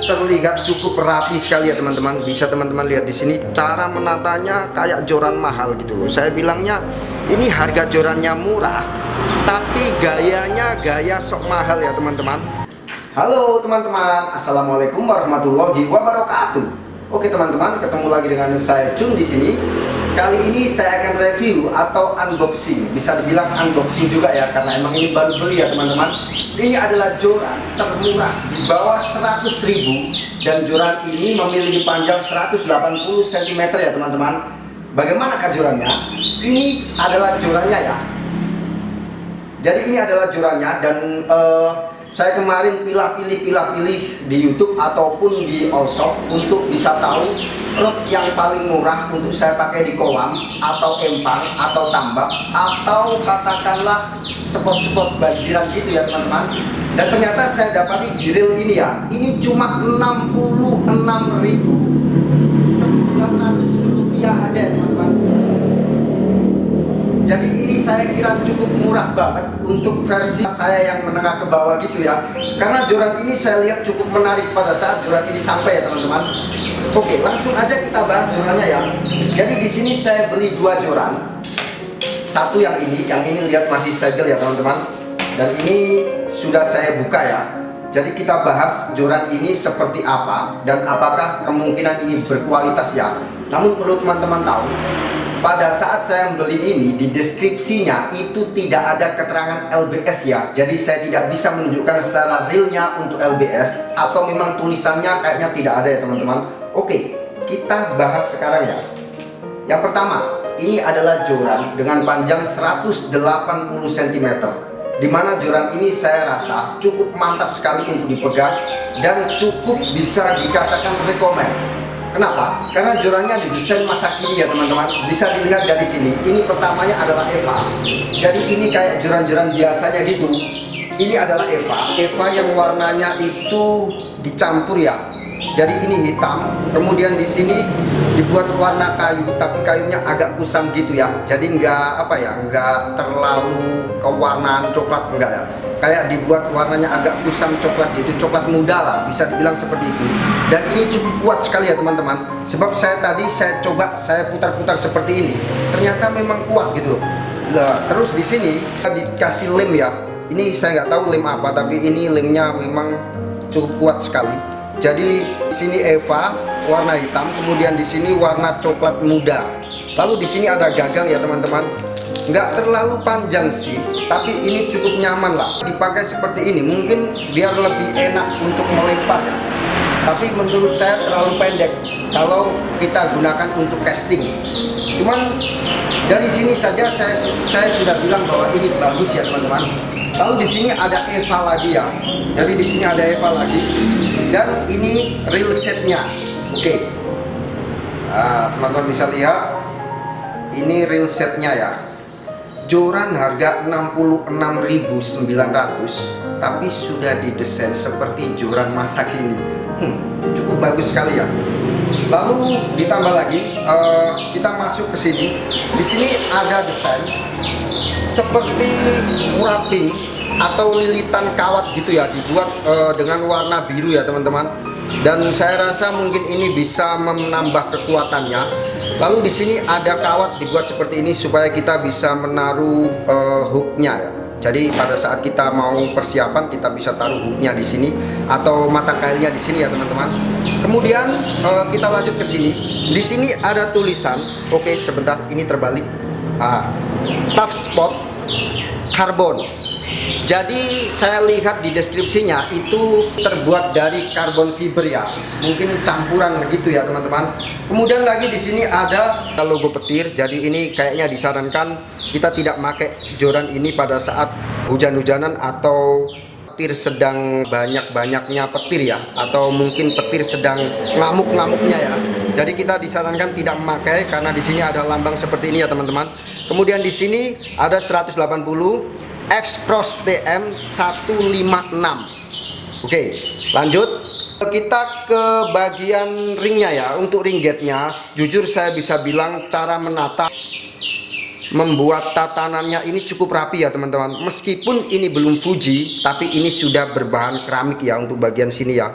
terlihat cukup rapi sekali ya teman-teman. Bisa teman-teman lihat di sini, cara menatanya kayak joran mahal gitu loh. Saya bilangnya ini harga jorannya murah, tapi gayanya gaya sok mahal ya teman-teman. Halo teman-teman, assalamualaikum warahmatullahi wabarakatuh. Oke teman-teman, ketemu lagi dengan saya Jun di sini. Kali ini saya akan review atau unboxing, bisa dibilang unboxing juga ya, karena emang ini baru beli ya teman-teman. Ini adalah joran termurah di bawah 100.000 dan joran ini memiliki panjang 180 cm ya teman-teman. Bagaimana jorannya? Ini adalah jorannya ya. Jadi ini adalah jorannya dan saya kemarin pilih-pilih di YouTube ataupun di Allshop untuk bisa tahu rod yang paling murah untuk saya pakai di kolam atau empang atau tambak atau katakanlah spot-spot banjiran gitu ya teman-teman. Dan ternyata saya dapati di reel ini ya, ini cuma Rp66.900 aja ya teman-teman. Jadi ini saya kira cukup murah banget untuk versi saya yang menengah ke bawah gitu ya. Karena joran ini saya lihat cukup menarik pada saat joran ini sampai ya teman-teman. Oke, langsung aja kita bahas jorannya ya. Jadi di sini saya beli dua joran. Satu yang ini lihat masih segel ya teman-teman. Dan ini sudah saya buka ya. Jadi kita bahas joran ini seperti apa dan apakah kemungkinan ini berkualitas ya. Namun perlu teman-teman tahu, pada saat saya membeli ini, di deskripsinya itu tidak ada keterangan LBS ya. Jadi saya tidak bisa menunjukkan secara realnya untuk LBS, atau memang tulisannya kayaknya tidak ada ya teman-teman. Oke, kita bahas sekarang ya. Yang pertama, ini adalah joran dengan panjang 180 cm, dimana joran ini saya rasa cukup mantap sekali untuk dipegang dan cukup bisa dikatakan rekomend. Kenapa? Karena jorannya didesain masa kini ya teman-teman. Bisa dilihat dari sini. Ini pertamanya adalah Eva. Jadi ini kayak joran-joran biasanya gitu. Ini adalah Eva. Eva yang warnanya itu dicampur ya. Jadi ini hitam. Kemudian di sini dibuat warna kayu, tapi kayunya agak kusam gitu ya. Jadi nggak nggak terlalu kewarnaan coklat enggak ya. Kayak dibuat warnanya agak kusam coklat gitu, coklat muda lah, bisa dibilang seperti itu. Dan ini cukup kuat sekali ya teman-teman. Sebab saya putar-putar seperti ini, ternyata memang kuat gitu loh. Nah, terus di sini dikasih lem ya. Ini saya nggak tahu lem apa, tapi ini lemnya memang cukup kuat sekali. Jadi di sini Eva warna hitam, kemudian di sini warna coklat muda. Lalu di sini ada gagang ya teman-teman. Nggak terlalu panjang sih, tapi ini cukup nyaman lah dipakai seperti ini. Mungkin biar lebih enak untuk melempar ya, tapi menurut saya terlalu pendek kalau kita gunakan untuk casting. Cuman dari sini saja saya sudah bilang bahwa ini bagus ya teman-teman. Lalu di sini ada Eva lagi ya. Jadi di sini ada Eva lagi dan ini reel setnya. Oke. Teman-teman bisa lihat ini reel setnya ya. Joran harga 66.900, tapi sudah didesain seperti joran masa kini. Cukup bagus sekali ya. Lalu ditambah lagi, kita masuk ke sini. Di sini ada desain seperti wrapping atau lilitan kawat gitu ya, dibuat dengan warna biru ya teman-teman. Dan saya rasa mungkin ini bisa menambah kekuatannya. Lalu di sini ada kawat dibuat seperti ini supaya kita bisa menaruh hooknya ya. Jadi pada saat kita mau persiapan kita bisa taruh hooknya di sini atau mata kailnya di sini ya teman-teman. Kemudian kita lanjut ke sini. Di sini ada tulisan. Oke, sebentar ini terbalik. Tough spot karbon. Jadi saya lihat di deskripsinya itu terbuat dari karbon fiber ya, mungkin campuran begitu ya teman-teman. Kemudian lagi di sini ada logo petir. Jadi ini kayaknya disarankan kita tidak pakai joran ini pada saat hujan-hujanan atau petir sedang banyak-banyaknya petir ya, atau mungkin petir sedang ngamuk-ngamuknya ya. Jadi kita disarankan tidak memakai karena di sini ada lambang seperti ini ya teman-teman. Kemudian di sini ada 180 X-Cross TM 156. Oke, lanjut. Kita ke bagian ringnya ya. Untuk ring gate-nya, jujur saya bisa bilang cara menata, membuat tatanannya ini cukup rapi ya teman-teman. Meskipun ini belum Fuji, tapi ini sudah berbahan keramik ya untuk bagian sini ya.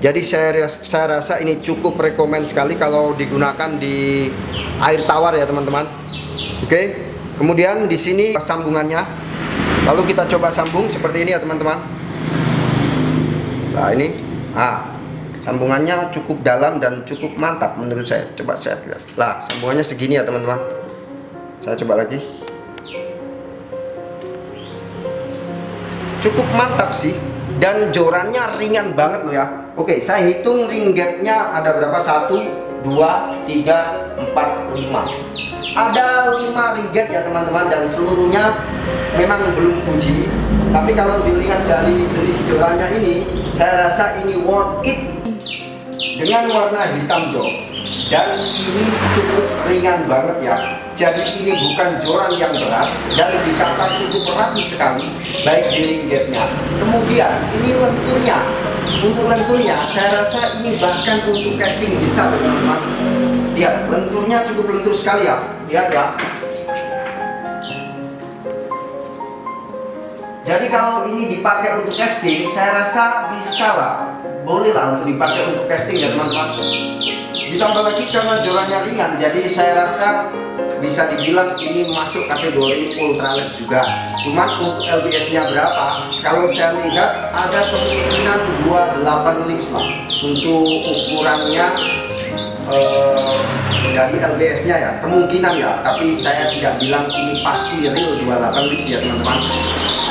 Jadi saya rasa ini cukup rekomen sekali kalau digunakan di air tawar ya teman-teman. Oke. Kemudian di sini sambungannya. Lalu kita coba sambung seperti ini ya teman-teman. Nah ini, sambungannya cukup dalam dan cukup mantap menurut saya. Coba saya lihat. Lah sambungannya segini ya teman-teman. Saya coba lagi. Cukup mantap sih. Dan jorannya ringan banget loh ya. Oke, saya hitung ring gapnya ada berapa? 1, 2, 3, 4, 5. Ada 5 ring gap ya teman-teman, dan seluruhnya memang belum Fuji. Tapi kalau dilihat dari jenis jorannya ini, saya rasa ini worth it dengan warna hitam doff. Dan ini cukup ringan banget ya. Jadi ini bukan joran yang berat dan dikata cukup rapi sekali, baik di ring gapnya. Kemudian ini lenturnya. Untuk lenturnya, saya rasa ini bahkan untuk casting bisa teman-teman. Lihat, lenturnya cukup lentur sekali ya. Lihat ya. Jadi kalau ini dipakai untuk casting, saya rasa bisa lah, boleh lah untuk dipakai untuk casting ya teman-teman. Ditambah lagi karena jorannya ringan, jadi saya rasa bisa dibilang ini masuk kategori ultralight juga. Cuman untuk LBS-nya berapa? Kalau saya lihat ada kemungkinan 28 lips lah untuk ukurannya dari LBS-nya ya, kemungkinan ya. Tapi saya tidak bilang ini pasti real 28 lips ya teman-teman.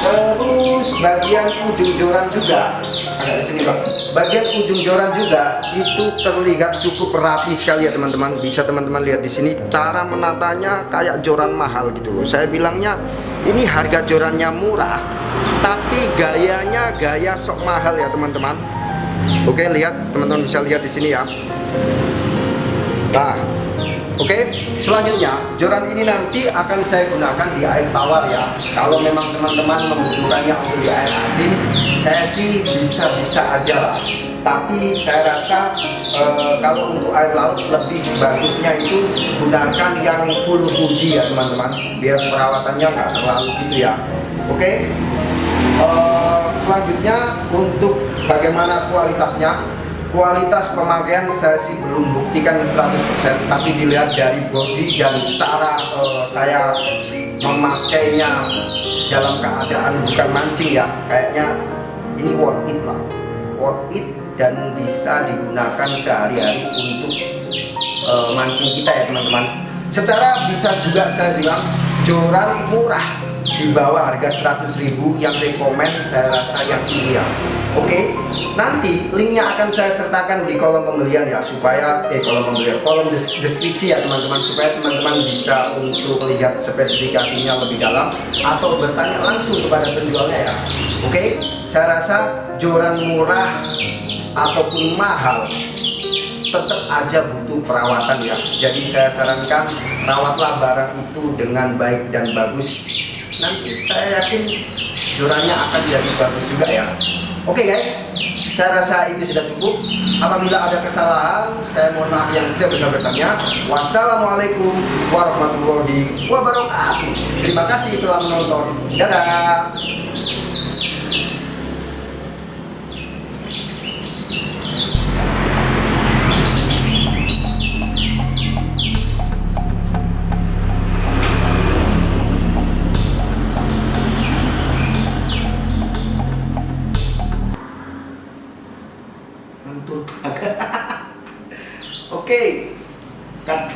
Terus bagian ujung joran juga ada di sini Pak. Bagian ujung joran juga itu terlihat cukup rapi sekali ya teman-teman. Bisa teman-teman lihat di sini cara menatanya kayak joran mahal gitu loh. Saya bilangnya ini harga jorannya murah, tapi gayanya gaya sok mahal ya teman-teman. Oke, lihat teman-teman, bisa lihat di sini ya. Nah, oke, selanjutnya joran ini nanti akan saya gunakan di air tawar ya. Kalau memang teman-teman membutuhkannya untuk di air asin, saya sih bisa-bisa aja lah. Tapi saya rasa kalau untuk air laut lebih bagusnya itu gunakan yang full Fuji ya teman-teman, biar perawatannya nggak terlalu gitu ya. Oke. Selanjutnya untuk bagaimana kualitasnya. Kualitas pemakaian saya sih belum buktikan 100%, tapi dilihat dari body dan cara saya memakainya dalam keadaan bukan mancing ya, kayaknya ini worth it lah, worth it dan bisa digunakan sehari-hari untuk mancing kita ya teman-teman. Secara bisa juga saya bilang joran murah di bawah harga 100.000 yang rekomen saya rasa yang ini ya. Oke, nanti linknya akan saya sertakan di kolom pembelian ya, supaya kolom deskripsi ya teman-teman, supaya teman-teman bisa untuk melihat spesifikasinya lebih dalam atau bertanya langsung kepada penjualnya ya. Oke, saya rasa joran murah ataupun mahal tetap aja butuh perawatan ya. Jadi saya sarankan rawatlah barang itu dengan baik dan bagus. Nanti saya yakin jorannya akan jadi bagus juga ya. Oke guys, saya rasa itu sudah cukup. Apabila ada kesalahan, saya mohon maaf yang sebesar-besarnya. Wassalamualaikum warahmatullahi wabarakatuh. Terima kasih telah menonton. Dadah. Oke, cut.